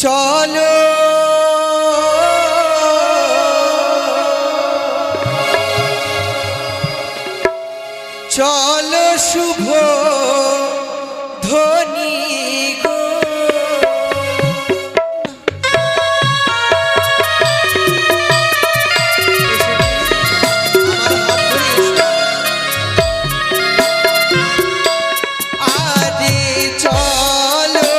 চলো চলো শুভ ধ্বনি গো আরে চলো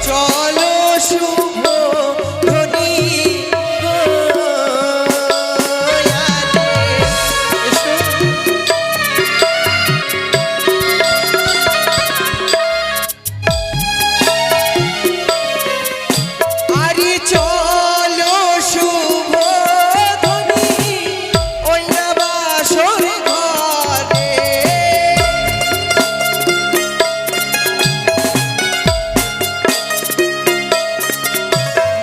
চলো শুভ ধ্বনি গো আরে চলো শুভ ধ্বনি ওই না বাসর ঘরে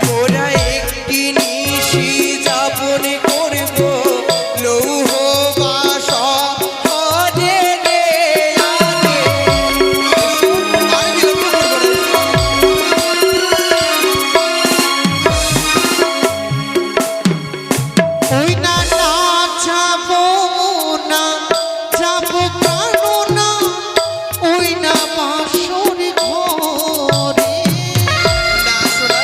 মোরা একটি নিশি যাপন করব লৌহ বাসরে রে আরে আর বিরক্ত করবো না। ওই না না যাবো না যাবো কেন না ওই না বাসর ঘরে না শোনা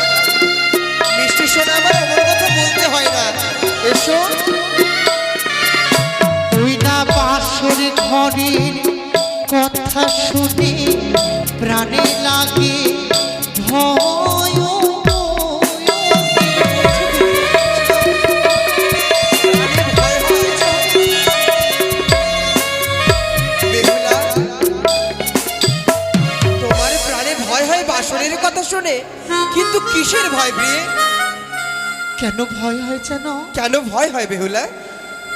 মিষ্টি শোনা আমার এমন কথা বলতে হয় না এসো ওই না বাসর ঘরের কথা শুনে প্রাণে লাগে ভয় বেহুলা তোমার প্রাণে ভয় হয় বাসরের কথা শুনে কিন্তু কিসের ভয় প্রিয়ে কেন ভয় হয় যেন কেন ভয় হয় বেহুলা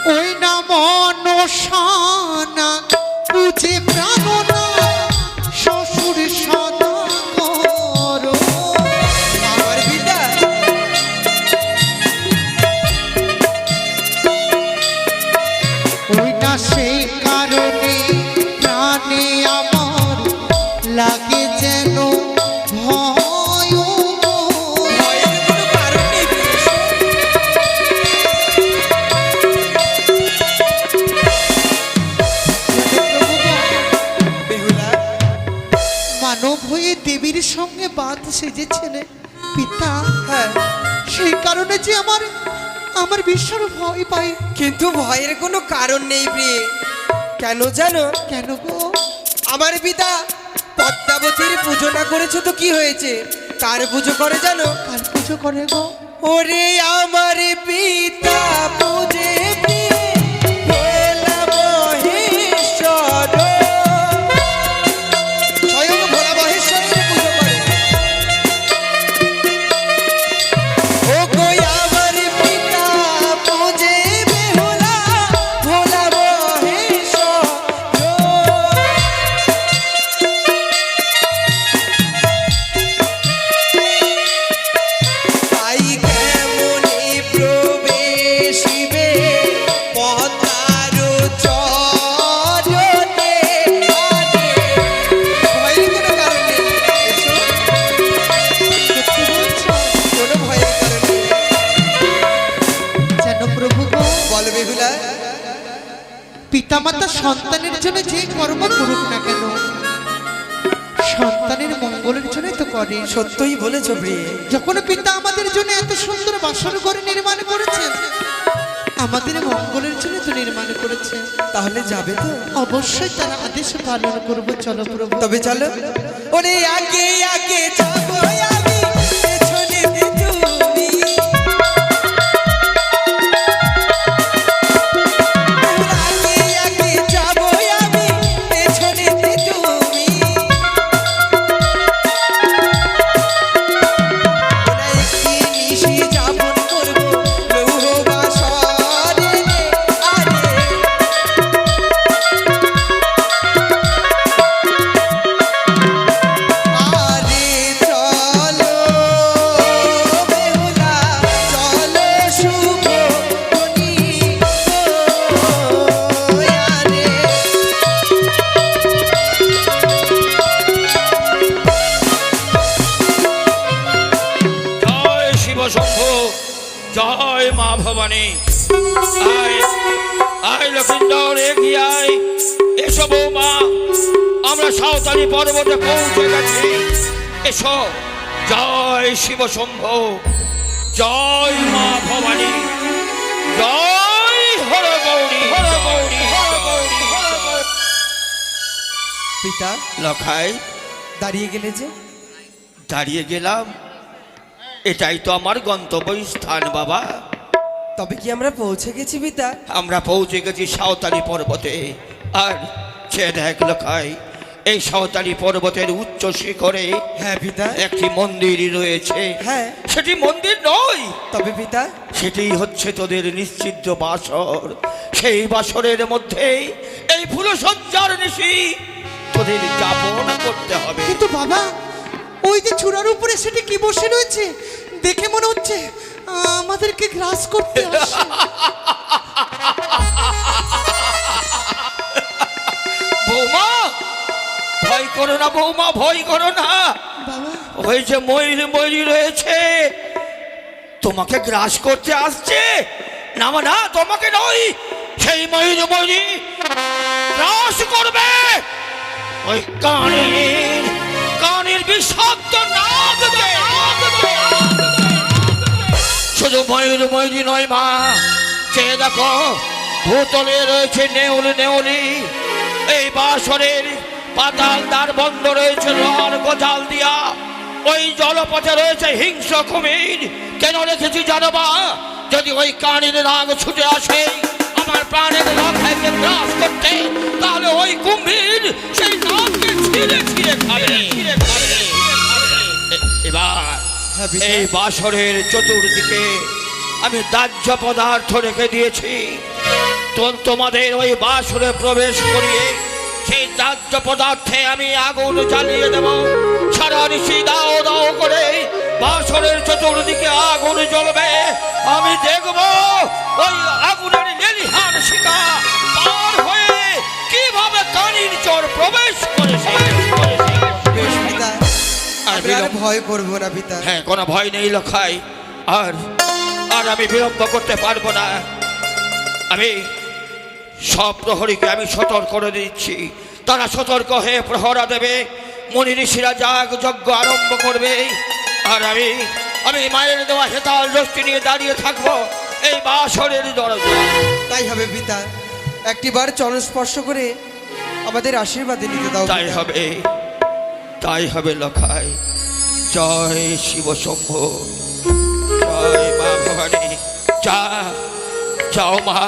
ওই না মনসানা বুঝে প্রাণনা শ্বশুর সদা করো আমার বিদা ওই না সেই কারণে প্রাণে আমার লাগে যেন ভয় ভয়ের কোনো কারণ নেই প্রিয়ে। বেহুলা মানব হয়ে দেবীর সঙ্গে বাদ সেজেছেন পিতা হ্যাঁ সেই কারণে যে আমার আমার ভীষণ ভয় পাই কিন্তু ভয়ের কোনো কারণ নেই প্রিয়ে কেন জানো কেন গো আমার পিতা পদ্মাবতীর পুজো না করেছো তো কি হয়েছে কার পুজো করে জানো কাল পুজো করে গো ওরে আমার পিতা পূজে প্রিয়ে ভোলা মহেশ্বর স্বয়ং ভোলা মহেশ্বরের পুজো করে ও কই আমার পিতা পূজে বেহুলা ভোলা মহেশ্বর তাই কেমনে প্রবেশিবে পদ্মার চরণে আরে ভয়ের কোনো কারণ নেই এসো সত্যি বলছো? কোনো ভয়ের কারণ নেই যেন প্রভু গো বল বেহুলা পিতামাতা সন্তানের জন্য যে কর্ম করুক না কেন সন্তানের মঙ্গলের জন্য তো করে সত্যই বলেছ প্রিয়ে যখন পিতা আমাদের জন্য এত সুন্দর বাসর ঘর নির্মাণ করেছেন আমাদের মঙ্গলের জন্য তো নির্মাণ করেছে তাহলে যাবে তো অবশ্যই তারা আদেশ পালন করবো চলো প্রভু তবে চলো ওরে আগে আগে যাবো আমি পেছনে তুমি আগে আগে যাবো আমি পেছনে তুমি ওরা একটি নিশি যাপন করবো লৌহ বাসরে আরে আরে চল জয় মা ভবানী। আয় আয় লক্ষিন্দর, এগিয়ে আয়। এসো বৌমা, আমরা সাঁওতালি পর্বতে পৌঁছে গেছি। এসো। জয় শিব শম্ভু, জয় মা ভবানী, জয় হর গৌরী, হর গৌরী, হর গৌরী, হর গৌরী। পিতা, লখাই, দাঁড়িয়ে গেলে যে? দাঁড়িয়ে গেলাম? এটাই তো আমার গন্তব্য স্থান বাবা। তবে কি আমরা পৌঁছে গেছি পিতা? আমরা পৌঁছে গেছি সাঁওতালি পর্বতে। আর সে দেখ লখাই, এই সাঁওতালি পর্বতের উচ্চ শিখরে হ্যাঁ পিতা। একটি মন্দির রয়েছে। হ্যাঁ। সেটি মন্দির নয়, তবে পিতা? সেটি হচ্ছে তোদের নিশ্চিদ্র বাসর। সেই বাসরের মধ্যে এই ফুলসজ্জার নিশি তোদের যাপন করতে হবে। কিন্তু বাবা, ওই যে চূড়ার উপরে সেটি কি বসে রয়েছে, দেখে মনে হচ্ছে আমাদেরকে গ্রাস করতে আসছে। বৌমা, ভয় করো না বৌমা, ভয় করো না। বাবা, ওই যে ময়ূর ময়ূরী রয়েছে, তোমাকে গ্রাস করতে আসছে। না না, তোমাকে নয়, সেই ময়ূর ময়ূরী গ্রাস করবে। ওই কানের বিষাক্ত নাক দিয়ে। শুধু ময়ূর ময়ূরী নয় মা, চেয়ে দেখো, ভূতলে রয়েছে নেউল নেউলি। এই বাসরের পাতাল দ্বার বন্ধ রয়েছে লোহার গোজাল দিয়া। ওই জলপথে রয়েছে হিংস্র কুমির। কেন রেখেছি জানো মা? যদি ওই কানের নাগ ছুটে আসে আমার প্রাণের লক্ষ্যকে গ্রাস করতে, তাহলে ওই কুম্ভীর সেই নাগকে ছিঁড়ে ছিঁড়ে খাবে। এবার হ্যাঁ পিতা। এই বাসরের চতুর্দিকে আমি দাহ্য পদার্থ রেখে দিয়েছি। তোমাদের ওই বাসরে প্রবেশ করিয়ে সেই দাহ্য পদার্থে আমি আগুন জ্বালিয়ে দেব। সারা নিশি দাও দাও করে বাসরের চতুর্দিকে আগুন জ্বলবে। আমি দেখব ওই আগুনের লেলিহান শিখা পার হয়ে কিভাবে কানির চর প্রবেশ করেছে। বেশ পিতা, আর আমরা আর ভয় করবো না পিতা। হ্যাঁ, কোনো ভয় নেই লখাই। আর আর আমি বিলম্ব করতে পারবো না। আমি সব প্রহরীকে আমি সতর্ক করে দিচ্ছি। তারা সতর্ক হয়ে প্রহরা দেবে। মুনি ঋষিরা যাগ যজ্ঞ আরম্ভ করবে। আর আমি মায়ের দেওয়া হেতাল দৃষ্টি নিয়ে দাঁড়িয়ে থাকবো এই বাসরের দরজা। তাই হবে পিতা। একটিবার চরণ স্পর্শ করে আমাদের আশীর্বাদ নিতে দাও তাই পিতা। হবে, তাই হবে লখাই। জয় শিব শম্ভু, জয় মা ভবানী। যাও মা,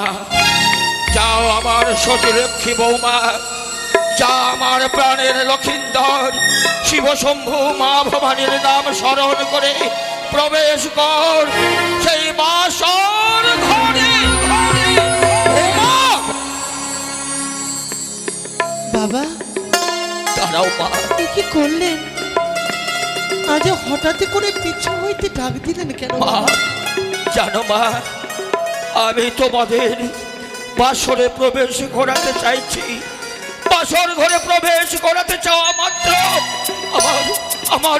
যাও আমার সতীলক্ষ্মী বৌমা, যা আমার প্রাণের লক্ষিন্দর। শিব শম্ভু মা ভবানীর নাম স্মরণ করে প্রবেশ কর সেই বাসর ঘরে। বৌমা, বাবা, দাঁড়াও মা। এ কি করলেন? আজ হঠাৎ করে পিছু হইতে ডাক দিলেন কেন মা, বাবা? জানো মা, আমি তোমাদের বাসরে প্রবেশ করাতে চাইছি। বাসর ঘরে প্রবেশ করাতে চাওয়া মাত্র আমার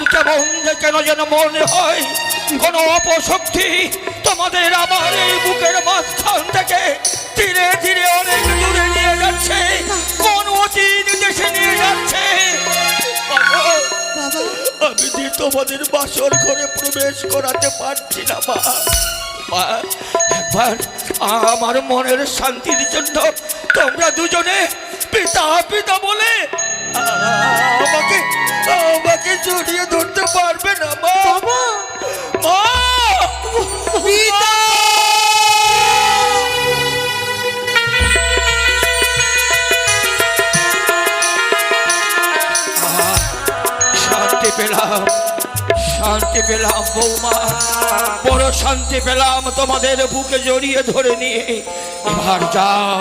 কেন যেন মনে হয় কোনো অপশক্তি তোমাদের আমার এই বুকের মাঝখান থেকে ধীরে ধীরে অনেক দূরে নিয়ে যাচ্ছে। কোন অচিন দেশে নিয়ে যাচ্ছে। বাবা, আমি যে তোমাদের বাসর ঘরে প্রবেশ করাতে পারছি না মা। মা, একবার আমার মনের শান্তির জন্য তোমরা দুজনে পিতা পিতা বলে আমাকে জড়িয়ে ধরতে পারবে না মা? বাবা, মা, পিতা! শান্তি পেলাম, শান্তি পেলাম বৌমা, বড় শান্তি পেলাম তোমাদের বুকে জড়িয়ে ধরে নিয়ে। এবার যাও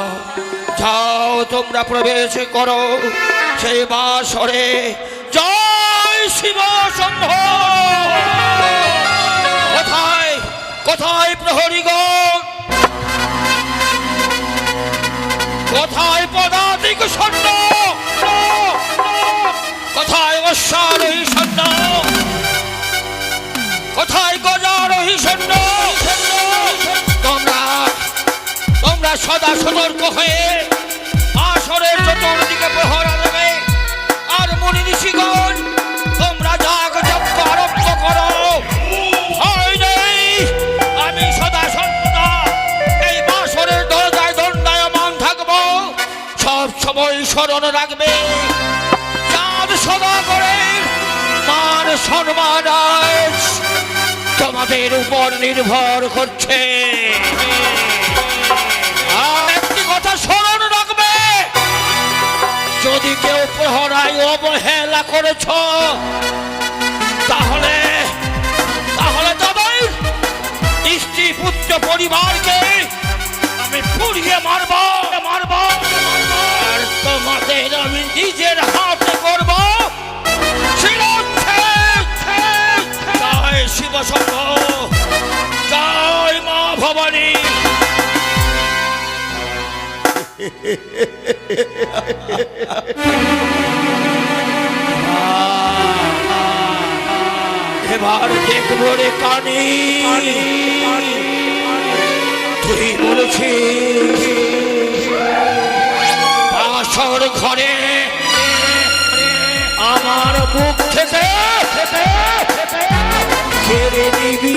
যাও, তোমরা প্রবেশ করো সেই বাসরে। জয় শিব শম্ভু। কোথায় কোথায় প্রহরীগণ? কোথায় পদাতিক সৈন্য? কোথায় অশ্বারোহী সৈন্য? কোথায় গজারোহী সৈন্য? সতর্ক হয়ে আসরের চতুর্দিকে প্রহরা দেবে। আর মুনি ঋষিগণ তোমরা যাগ যজ্ঞ আরম্ভ করো, ভয় নেই। আমি সদা সর্বদা এই বাসরের দরজায় দণ্ডায়মান থাকবো। সব সময় স্মরণ রাখবে, চাঁদ সদা করে মান সম্মান আজ তোমাদের উপর নির্ভর করছে। আর একটি কথা স্মরণ রাখবে, যদি কেউ প্রহরায় অবহেলা করেছ তাহলে তাদের স্ত্রী পুত্র পরিবারকে আমি পুড়িয়ে মারব। আর তোমাদের আমি নিজের হাতে করব শিরচ্ছেদ। জয় শিব শম্ভ, জয় মা ভবানী। এবার দেখবো রে কানি, তুই বলেছিস বাসর ঘরে আমার মুখ থেকে কেড়ে নিবি।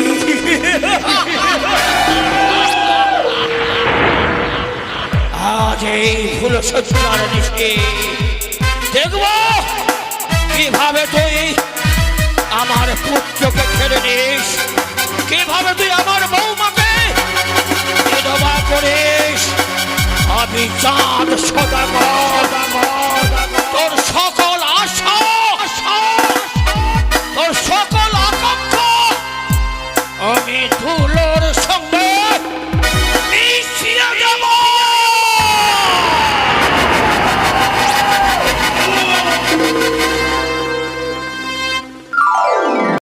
আজ এই ফুল সজ্জার নিশে দেখব কিভাবে তুই আমার পুত্রকে ছেড়ে নিস, কিভাবে তুই আমার বৌমাকে বিধবা করিস। আমি চাঁদ সদাগর তোর সকল আশা, তোর সকল আকাঙ্ক্ষা আমি ধুলো